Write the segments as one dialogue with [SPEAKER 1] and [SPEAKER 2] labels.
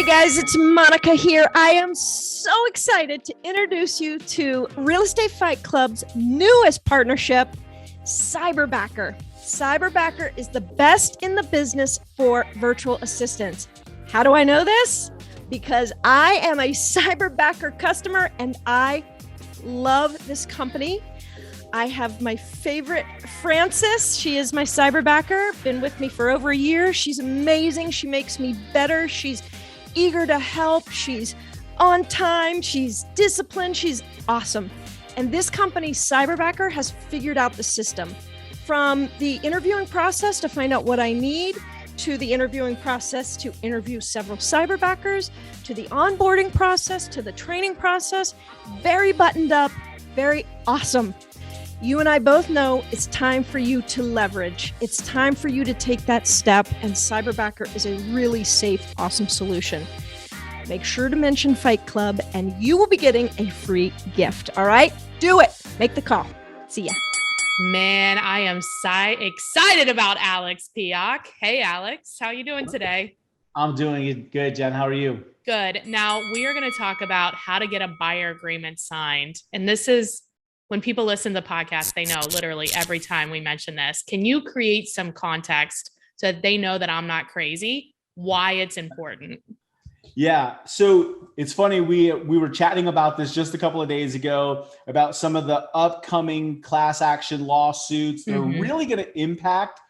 [SPEAKER 1] guys, it's Monica here. I am so excited to introduce you to Real Estate Fight Club's newest partnership, Cyberbacker. Cyberbacker is the best in the business for virtual assistants. How do I know this? Because I am a Cyberbacker customer and I love this company. I have my favorite, Frances. She is my Cyberbacker, been with me for over a year. She's amazing. She makes me better. She's eager to help. She's on time. She's disciplined. She's awesome. And this company, Cyberbacker, has figured out the system from the interviewing process to find out what I need, to the interviewing process to interview several Cyberbackers, to the onboarding process, to the training process. Very buttoned up, very awesome. You and I both know it's time for you to leverage. It's time for you to take that step, and Cyberbacker is a really safe, awesome solution. Make sure to mention Fight Club, and you will be getting a free gift. All right? Do it. Make the call. See ya.
[SPEAKER 2] Man, I am excited about Alex Piech. Hey, Alex, how are you doing today?
[SPEAKER 3] I'm doing good, Jen. How are you?
[SPEAKER 2] Good. Now, we are going to talk about how to get a buyer agreement signed. And this is when people listen to the podcast, they know literally every time we mention this. Can you create some context so that they know that I'm not crazy, why it's important?
[SPEAKER 3] Yeah. So it's funny. We were chatting about this just a couple of days ago about some of the upcoming class action lawsuits that are really going to impact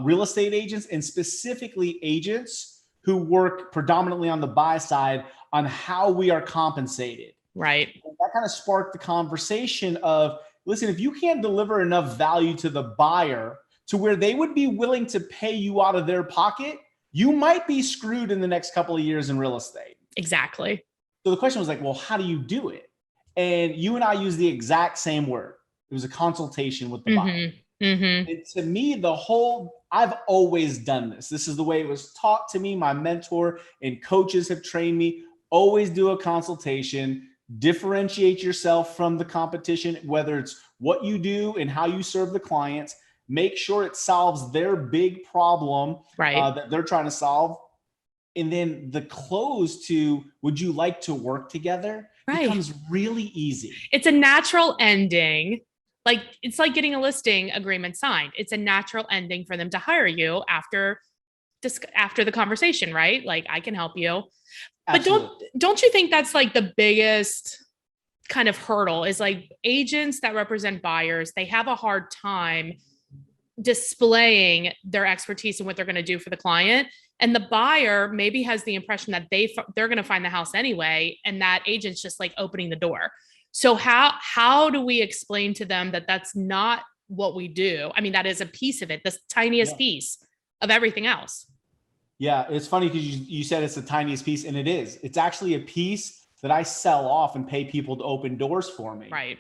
[SPEAKER 3] real estate agents, and specifically agents who work predominantly on the buy side, on how we are compensated.
[SPEAKER 2] Right.
[SPEAKER 3] And that kind of sparked the conversation of, listen, if you can't deliver enough value to the buyer to where they would be willing to pay you out of their pocket, you might be screwed in the next couple of years in real estate.
[SPEAKER 2] Exactly.
[SPEAKER 3] So the question was like, well, how do you do it? And you and I use the exact same word. It was a consultation with the buyer. And to me, I've always done this. This is the way it was taught to me. My mentor and coaches have trained me. Always do a consultation. Differentiate yourself from the competition, whether it's what you do and how you serve the clients. Make sure it solves their big problem that they're trying to solve. And then the close to, would you like to work together? Becomes really easy.
[SPEAKER 2] It's a natural ending. Like, it's like getting a listing agreement signed. It's a natural ending for them to hire you after the conversation, right? Like, I can help you. Absolutely. But don't you think that's like the biggest kind of hurdle is like agents that represent buyers, they have a hard time displaying their expertise and what they're going to do for the client. And the buyer maybe has the impression that they're going to find the house anyway. And that agent's just like opening the door. So how do we explain to them that that's not what we do? I mean, that is a piece of it, the tiniest piece of everything else.
[SPEAKER 3] Yeah, it's funny because you said it's the tiniest piece, and it is. It's actually a piece that I sell off and pay people to open doors for me.
[SPEAKER 2] Right.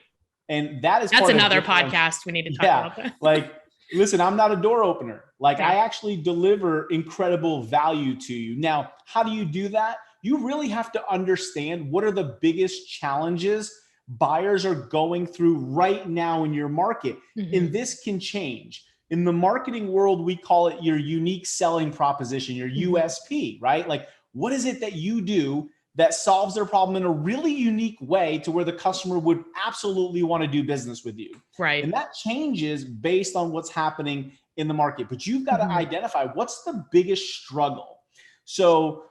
[SPEAKER 3] And that's
[SPEAKER 2] another podcast we need to talk about.
[SPEAKER 3] Like, listen, I'm not a door opener. Like, I actually deliver incredible value to you. Now, how do you do that? You really have to understand what are the biggest challenges buyers are going through right now in your market. And this can change. In the marketing world, we call it your unique selling proposition, your USP, right? Like, what is it that you do that solves their problem in a really unique way to where the customer would absolutely want to do business with you?
[SPEAKER 2] Right.
[SPEAKER 3] And that changes based on what's happening in the market. But you've got to identify what's the biggest struggle. So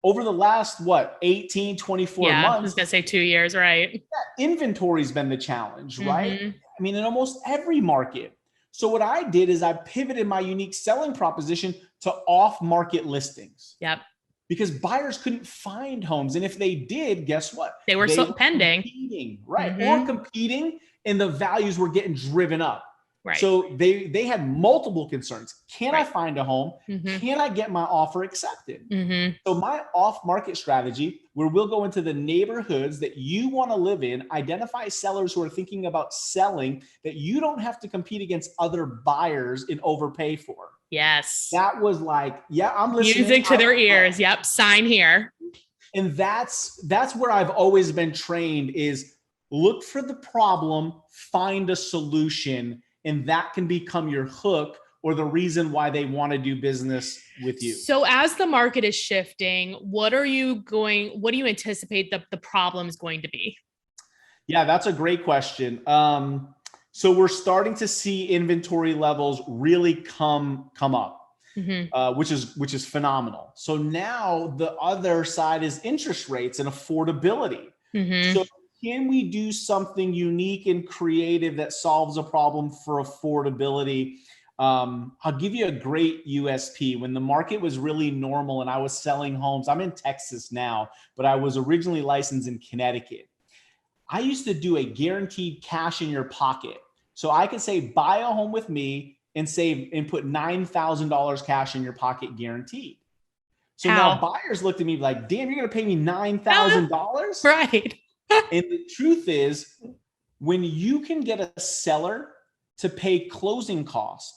[SPEAKER 3] over the last, 18, 24 months.
[SPEAKER 2] I was going to say 2 years, right?
[SPEAKER 3] Inventory's been the challenge, right? I mean, in almost every market. So what I did is I pivoted my unique selling proposition to off-market listings.
[SPEAKER 2] Yep.
[SPEAKER 3] Because buyers couldn't find homes. And if they did, guess what?
[SPEAKER 2] They were pending.
[SPEAKER 3] Competing, right? Or competing, and the values were getting driven up.
[SPEAKER 2] Right.
[SPEAKER 3] So they had multiple concerns. Can I find a home? Can I get my offer accepted? So my off-market strategy, where we'll go into the neighborhoods that you want to live in, identify sellers who are thinking about selling that you don't have to compete against other buyers and overpay for.
[SPEAKER 2] Yes.
[SPEAKER 3] That was like, I'm listening.
[SPEAKER 2] Music to their ears. Yep. Sign here.
[SPEAKER 3] And that's where I've always been trained, is look for the problem, find a solution, and that can become your hook or the reason why they want to do business with you.
[SPEAKER 2] So as the market is shifting, what do you anticipate the problem is going to be?
[SPEAKER 3] Yeah, that's a great question. So we're starting to see inventory levels really come up, which is phenomenal. So now the other side is interest rates and affordability. So can we do something unique and creative that solves a problem for affordability? I'll give you a great USP. When the market was really normal and I was selling homes, I'm in Texas now, but I was originally licensed in Connecticut. I used to do a guaranteed cash in your pocket. So I could say, buy a home with me and save and put $9,000 cash in your pocket guaranteed. So now buyers looked at me like, damn, you're going to pay me $9,000?
[SPEAKER 2] Right.
[SPEAKER 3] And the truth is, when you can get a seller to pay closing costs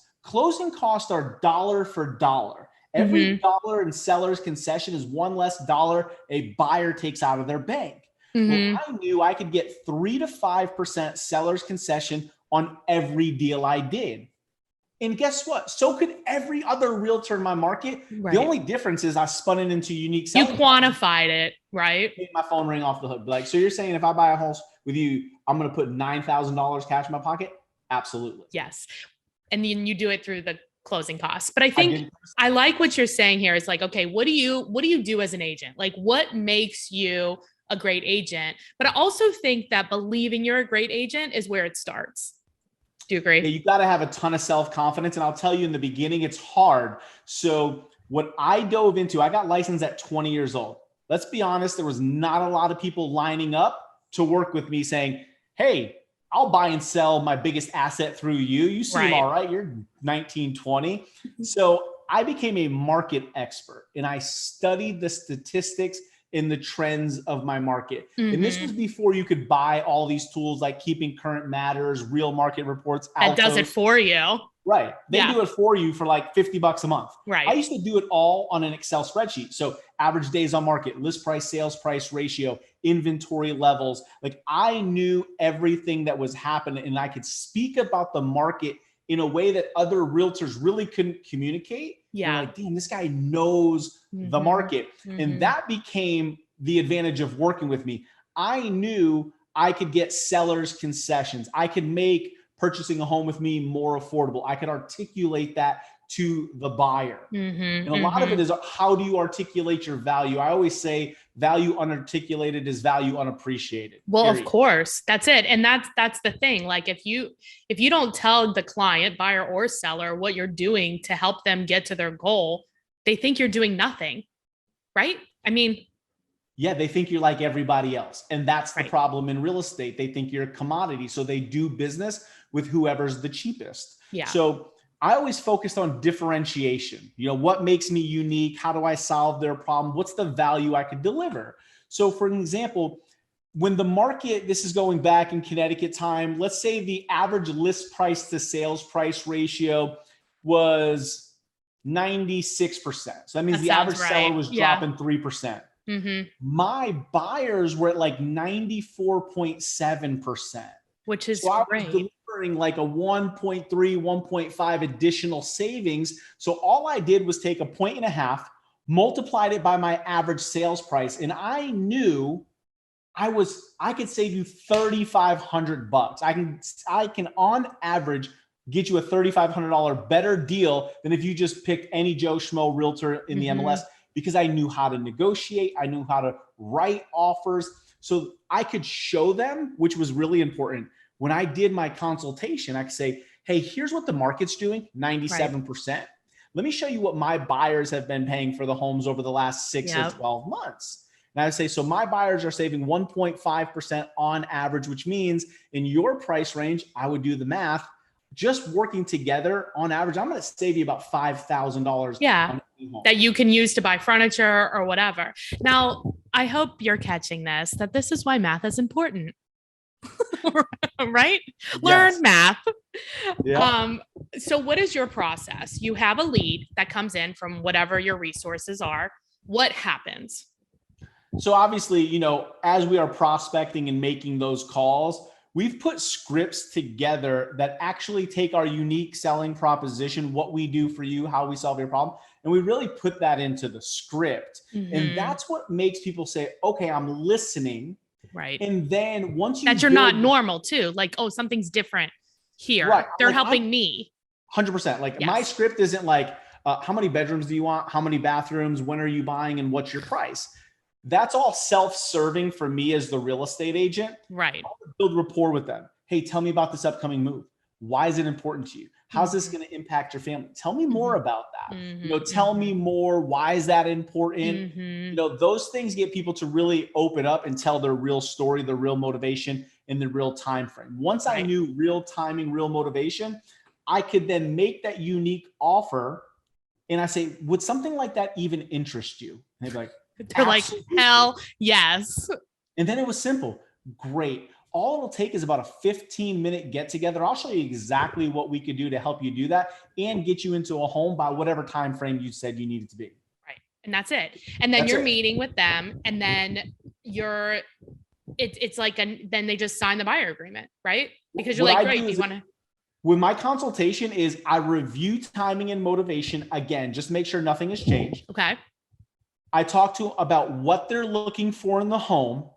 [SPEAKER 3] are dollar for dollar. Every dollar in seller's concession is one less dollar a buyer takes out of their bank. Well, I knew I could get 3 to 5% seller's concession on every deal I did. And guess what? So could every other realtor in my market. Right. The only difference is I spun it into unique selling.
[SPEAKER 2] You quantified it, right?
[SPEAKER 3] Made my phone ring off the hook. Like, so you're saying if I buy a house with you, I'm going to put $9,000 cash in my pocket? Absolutely.
[SPEAKER 2] Yes. And then you do it through the closing costs. But I think I like what you're saying here is like, okay, what do you do as an agent? Like, what makes you a great agent? But I also think that believing you're a great agent is where it starts. Do you agree?
[SPEAKER 3] Yeah, you got to have a ton of self-confidence. And I'll tell you in the beginning, it's hard. So what I dove into, I got licensed at 20 years old. Let's be honest. There was not a lot of people lining up to work with me saying, hey, I'll buy and sell my biggest asset through you. You seem all right. You're 19, 20. So I became a market expert and I studied the statistics in the trends of my market. And this was before you could buy all these tools like Keeping Current Matters, Real Market Reports.
[SPEAKER 2] That does it for you.
[SPEAKER 3] Right. They do it for you for like $50 a month.
[SPEAKER 2] Right.
[SPEAKER 3] I used to do it all on an Excel spreadsheet. So average days on market, list price, sales price ratio, inventory levels. Like I knew everything that was happening and I could speak about the market in a way that other realtors really couldn't communicate. Yeah. Like, damn, this guy knows the market. And that became the advantage of working with me. I knew I could get sellers concessions. I could make purchasing a home with me more affordable. I could articulate that to the buyer. And a lot of it is how do you articulate your value? I always say value unarticulated is value unappreciated.
[SPEAKER 2] Well, period. Of course, that's it. And that's the thing. Like if you don't tell the client, buyer or seller, what you're doing to help them get to their goal, they think you're doing nothing, right? I mean,
[SPEAKER 3] yeah, they think you're like everybody else. And that's the problem in real estate. They think you're a commodity. So they do business with whoever's the cheapest. Yeah. So I always focused on differentiation. You know, what makes me unique? How do I solve their problem? What's the value I could deliver? So for an example, when the market, this is going back in Connecticut time, let's say the average list price to sales price ratio was 96%. So that means the average seller was dropping 3%. My buyers were at like 94.7%.
[SPEAKER 2] Which is
[SPEAKER 3] so
[SPEAKER 2] great.
[SPEAKER 3] I was delivering like a 1.3, 1.5 additional savings. So all I did was take 1.5 points, multiplied it by my average sales price. And I knew I could save you $3,500. I can on average get you a $3,500 better deal than if you just picked any Joe Schmo realtor in the MLS, because I knew how to negotiate. I knew how to write offers. So I could show them, which was really important. When I did my consultation, I could say, hey, here's what the market's doing, 97%. Let me show you what my buyers have been paying for the homes over the last 6 or 12 months. And I would say, so my buyers are saving 1.5% on average, which means in your price range, I would do the math, just working together on average, I'm going to save you about $5,000.
[SPEAKER 2] Yeah, that you can use to buy furniture or whatever. Now, I hope you're catching that this is why math is important, right? Learn math. Yeah. So what is your process? You have a lead that comes in from whatever your resources are. What happens?
[SPEAKER 3] So obviously, you know, as we are prospecting and making those calls, we've put scripts together that actually take our unique selling proposition, what we do for you, how we solve your problem, and we really put that into the script. And that's what makes people say, okay, I'm listening.
[SPEAKER 2] Right.
[SPEAKER 3] And then once you
[SPEAKER 2] that you're not normal too, like, oh, something's different here.
[SPEAKER 3] Right.
[SPEAKER 2] They're helping me.
[SPEAKER 3] 100%. Like my script isn't like, how many bedrooms do you want? How many bathrooms? When are you buying? And what's your price? That's all self-serving for me as the real estate agent.
[SPEAKER 2] Right.
[SPEAKER 3] I'll build rapport with them. Hey, tell me about this upcoming move. Why is it important to you? How's this going to impact your family? Tell me more about that. Tell me more. Why is that important? Those things get people to really open up and tell their real story, their real motivation, in the real time frame. Once I knew real timing, real motivation, I could then make that unique offer. And I say, would something like that even interest you? And they'd be like,
[SPEAKER 2] they're like, hell yes.
[SPEAKER 3] And then it was simple. Great. All it'll take is about a 15-minute get together. I'll show you exactly what we could do to help you do that and get you into a home by whatever time frame you said you needed to be.
[SPEAKER 2] Right. And that's it. And then you're meeting with them, and then it's like, then they just sign the buyer agreement, right? Because you're like, great, you want to.
[SPEAKER 3] With my consultation is I review timing and motivation again, just make sure nothing has changed.
[SPEAKER 2] Okay.
[SPEAKER 3] I talk to them about what they're looking for in the home.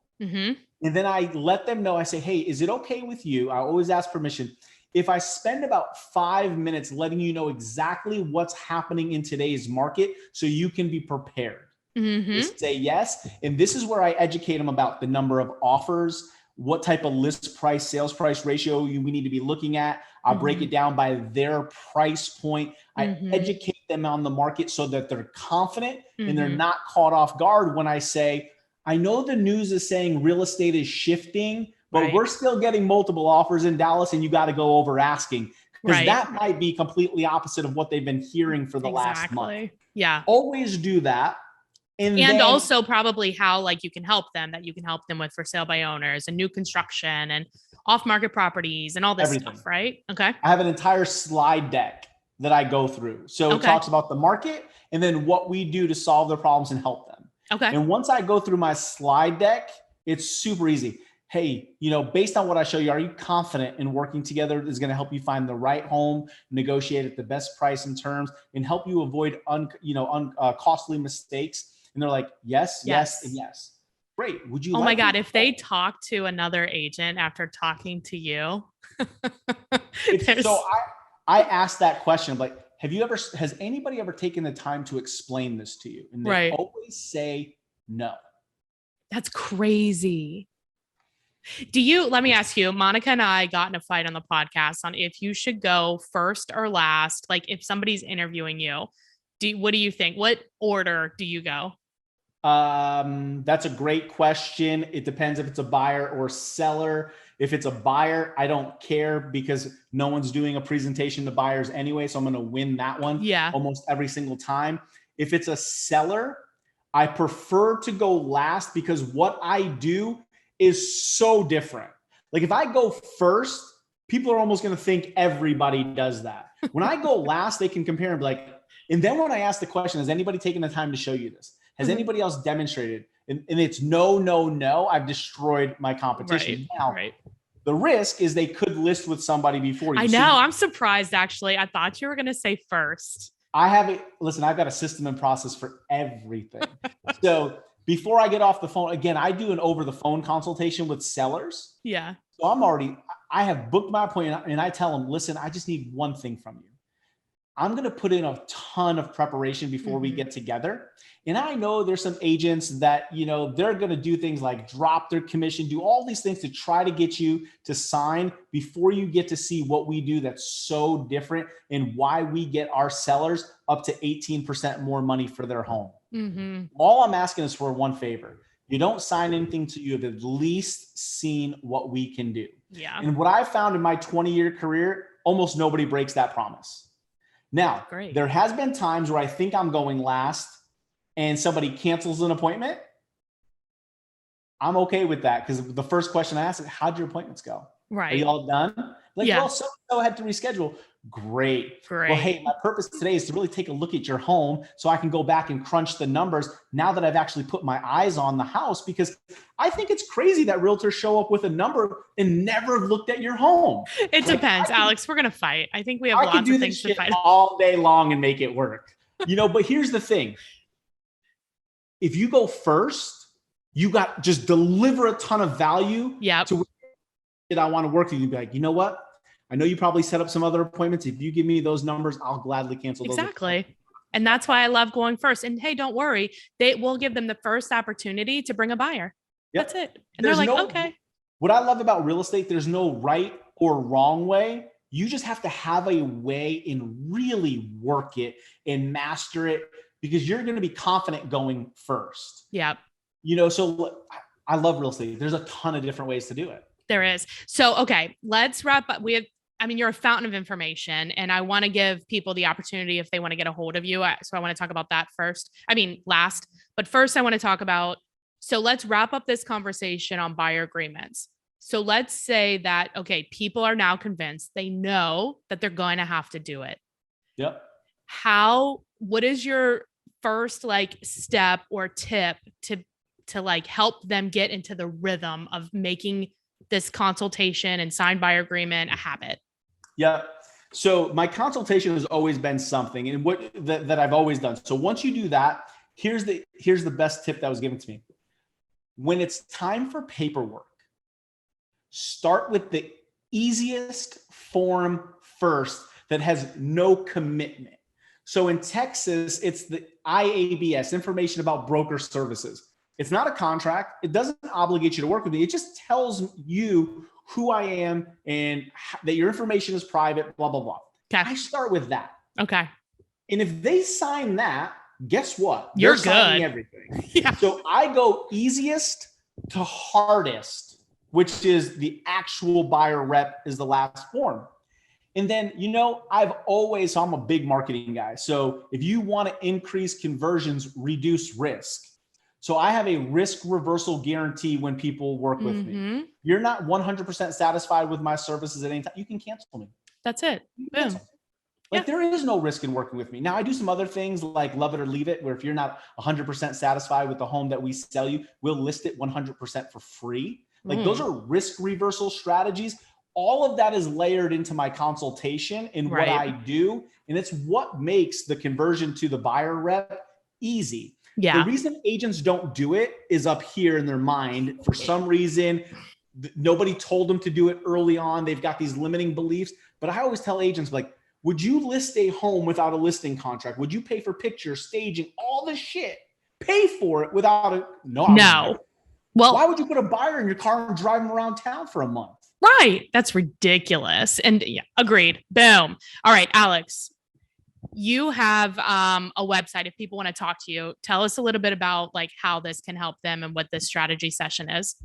[SPEAKER 3] And then I let them know, I say, hey, is it okay with you? I always ask permission. If I spend about 5 minutes letting you know exactly what's happening in today's market so you can be prepared. Just say yes. And this is where I educate them about the number of offers, what type of list price, sales price ratio we need to be looking at. I break it down by their price point. I educate them on the market so that they're confident and they're not caught off guard when I say, I know the news is saying real estate is shifting, but we're still getting multiple offers in Dallas and you got to go over asking, because that might be completely opposite of what they've been hearing for the last month.
[SPEAKER 2] Yeah.
[SPEAKER 3] Always do that. And
[SPEAKER 2] then, also probably how like you can help them with for sale by owners and new construction and off-market properties and all this stuff, right? Okay.
[SPEAKER 3] I have an entire slide deck that I go through. So it talks about the market and then what we do to solve their problems and help them.
[SPEAKER 2] Okay.
[SPEAKER 3] And once I go through my slide deck, it's super easy. Hey, based on what I show you, are you confident in working together is going to help you find the right home, negotiate at the best price and terms, and help you avoid costly mistakes? And they're like, yes, and yes. Great. Would you?
[SPEAKER 2] Oh my God. If they talk to another agent after talking to you.
[SPEAKER 3] So I asked that question. I'm like, has anybody ever taken the time to explain this to you? And they always say no.
[SPEAKER 2] That's crazy. Let me ask you, Monica and I got in a fight on the podcast on if you should go first or last. Like if somebody's interviewing you, what do you think? What order do you go?
[SPEAKER 3] That's a great question. It depends if it's a buyer or seller. If it's a buyer, I don't care because no one's doing a presentation to buyers anyway. So I'm going to win that one almost every single time. If it's a seller, I prefer to go last because what I do is so different. Like if I go first, people are almost going to think everybody does that. When I go last, they can compare and be like, and then when I ask the question, has anybody taken the time to show you this? Has anybody else demonstrated? And it's no, I've destroyed my competition. The risk is they could list with somebody before you.
[SPEAKER 2] I know. I'm surprised, actually. I thought you were going to say first.
[SPEAKER 3] I've got a system and process for everything. So before I get off the phone, again, I do an over the phone consultation with sellers.
[SPEAKER 2] Yeah.
[SPEAKER 3] So I have booked my appointment and I tell them, listen, I just need one thing from you. I'm going to put in a ton of preparation before we get together. And I know there's some agents that, they're going to do things like drop their commission, do all these things to try to get you to sign before you get to see what we do that's so different and why we get our sellers up to 18% more money for their home. All I'm asking is for one favor. You don't sign anything till you have at least seen what we can do.
[SPEAKER 2] Yeah.
[SPEAKER 3] And what I found in my 20-year career, almost nobody breaks that promise. Now, there has been times where I think I'm going last and somebody cancels an appointment. I'm okay with that because the first question I ask is, how'd your appointments go?
[SPEAKER 2] Right.
[SPEAKER 3] Are you all done? Like, well, so had to reschedule. Great.
[SPEAKER 2] Great.
[SPEAKER 3] Well, hey, my purpose today is to really take a look at your home so I can go back and crunch the numbers now that I've actually put my eyes on the house, because I think it's crazy that realtors show up with a number and never looked at your home.
[SPEAKER 2] It depends, Alex. We're going to fight. I think we have lots of things to fight
[SPEAKER 3] all day long and make it work. But here's the thing. If you go first, you got just deliver a ton of value to where I want to work with you. Be like, you know what? I know you probably set up some other appointments. If you give me those numbers, I'll gladly cancel those.
[SPEAKER 2] Exactly. And that's why I love going first. And hey, don't worry. They will give them the first opportunity to bring a buyer. Yep. That's it. And they're like, okay.
[SPEAKER 3] What I love about real estate, there's no right or wrong way. You just have to have a way and really work it and master it, because you're going to be confident going first.
[SPEAKER 2] Yep.
[SPEAKER 3] So I love real estate. There's a ton of different ways to do it.
[SPEAKER 2] There is. So, okay, let's wrap up. You're a fountain of information, and I want to give people the opportunity if they want to get a hold of you. So I want to talk about that last, but first I want to talk about, so let's wrap up this conversation on buyer agreements. So let's say that, okay, people are now convinced, they know that they're going to have to do it.
[SPEAKER 3] Yep.
[SPEAKER 2] What is your first step or tip to help them get into the rhythm of making this consultation and signed buyer agreement a habit?
[SPEAKER 3] Yeah. So my consultation has always been something, and that I've always done. So once you do that, here's the best tip that was given to me. When it's time for paperwork, start with the easiest form first that has no commitment. So in Texas, it's the IABS, Information About Broker Services. It's not a contract. It doesn't obligate you to work with me. It just tells you who I am and that your information is private, blah, blah, blah.
[SPEAKER 2] Okay.
[SPEAKER 3] I start with that.
[SPEAKER 2] Okay.
[SPEAKER 3] And if they sign that, guess what?
[SPEAKER 2] You're
[SPEAKER 3] signing
[SPEAKER 2] good.
[SPEAKER 3] Everything.
[SPEAKER 2] Yeah. So
[SPEAKER 3] I go easiest to hardest, which is the actual buyer rep is the last form. And then, so I'm a big marketing guy. So if you want to increase conversions, reduce risk. So I have a risk reversal guarantee when people work with me. You're not 100% satisfied with my services at any time, you can cancel me.
[SPEAKER 2] That's it. Boom.
[SPEAKER 3] There is no risk in working with me. Now I do some other things like love it or leave it, where if you're not 100% satisfied with the home that we sell you, we'll list it 100% for free. Those are risk reversal strategies. All of that is layered into my consultation and what I do. And it's what makes the conversion to the buyer rep easy.
[SPEAKER 2] Yeah.
[SPEAKER 3] The reason agents don't do it is up here in their mind. For some reason, nobody told them to do it early on. They've got these limiting beliefs. But I always tell agents, would you list a home without a listing contract? Would you pay for pictures, staging, all this shit? Pay for it without a no. Well, why would you put a buyer in your car and drive them around town for a month?
[SPEAKER 2] Right. That's ridiculous. And yeah, agreed. Boom. All right, Alex. You have a website. If people want to talk to you, tell us a little bit about how this can help them and what this strategy session is.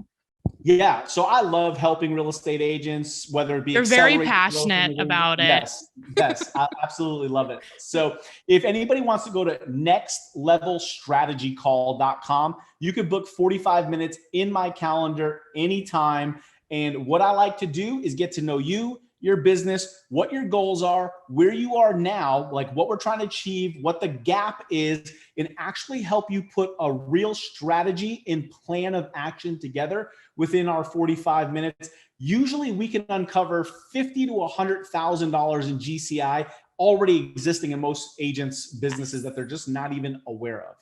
[SPEAKER 3] Yeah. So I love helping real estate agents, whether it be
[SPEAKER 2] you're very passionate about it.
[SPEAKER 3] Yes. I absolutely love it. So if anybody wants to go to nextlevelstrategycall.com, you could book 45 minutes in my calendar anytime. And what I like to do is get to know you, your business, what your goals are, where you are now, what we're trying to achieve, what the gap is, and actually help you put a real strategy and plan of action together within our 45 minutes. Usually we can uncover $50,000 to $100,000 in GCI already existing in most agents' businesses that they're just not even aware of.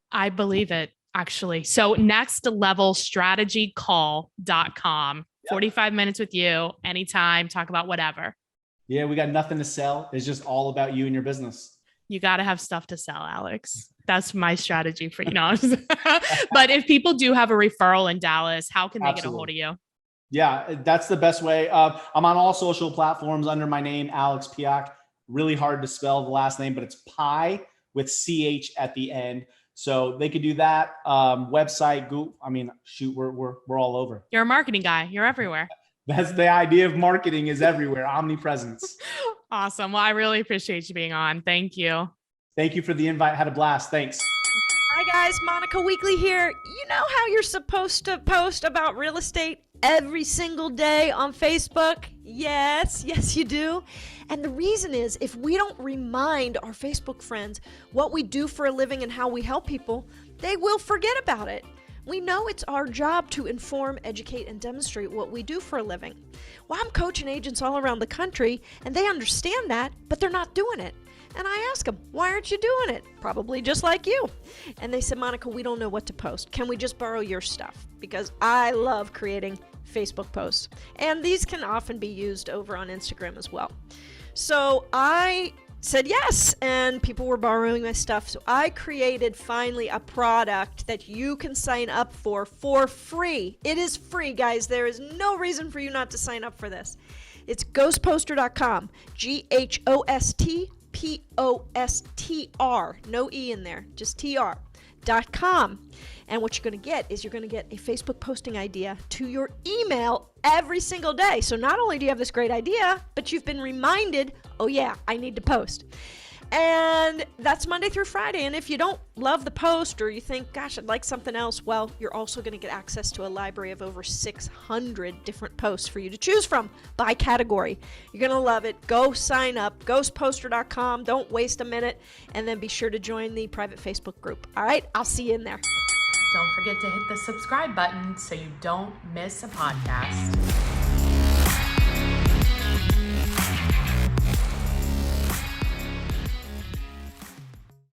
[SPEAKER 2] I believe it, actually. So nextlevelstrategycall.com. 45 minutes with you anytime, talk about whatever.
[SPEAKER 3] Yeah, we got nothing to sell. It's just all about you and your business.
[SPEAKER 2] You got to have stuff to sell, Alex. That's my strategy for But if people do have a referral in Dallas, how can they get a hold of you?
[SPEAKER 3] Yeah, that's the best way. I'm on all social platforms under my name, Alex Piech. Really hard to spell the last name, but it's Pie with CH at the end. So they could do that. Website, Google. We're all over.
[SPEAKER 2] You're a marketing guy. You're everywhere.
[SPEAKER 3] That's the idea of marketing, is everywhere. Omnipresence.
[SPEAKER 2] Awesome. Well, I really appreciate you being on. Thank you.
[SPEAKER 3] Thank you for the invite. Had a blast. Thanks.
[SPEAKER 1] Hi guys, Monica Weakley here. You know how you're supposed to post about real estate every single day on Facebook? Yes, you do. And the reason is, if we don't remind our Facebook friends what we do for a living and how we help people, they will forget about it. We know it's our job to inform, educate, and demonstrate what we do for a living. Well, I'm coaching agents all around the country, and they understand that, but they're not doing it. And I ask them, why aren't you doing it? Probably just like you. And they said, Monica, we don't know what to post. Can we just borrow your stuff? Because I love creating Facebook posts. And these can often be used over on Instagram as well. So I said yes, and people were borrowing my stuff. So I created finally a product that you can sign up for free. It is free, guys. There is no reason for you not to sign up for this. It's ghostposter.com, GHOSTPOSTR, no E in there, just TR.com. And what you're going to get is you're going to get a Facebook posting idea to your email every single day. So not only do you have this great idea, but you've been reminded, oh yeah, I need to post. And that's Monday through Friday. And if you don't love the post, or you think, gosh, I'd like something else, well, you're also going to get access to a library of over 600 different posts for you to choose from by category. You're going to love it. Go sign up, ghostposter.com. Don't waste a minute. And then be sure to join the private Facebook group. All right, I'll see you in there.
[SPEAKER 2] Don't forget to hit the subscribe button so you don't miss a podcast.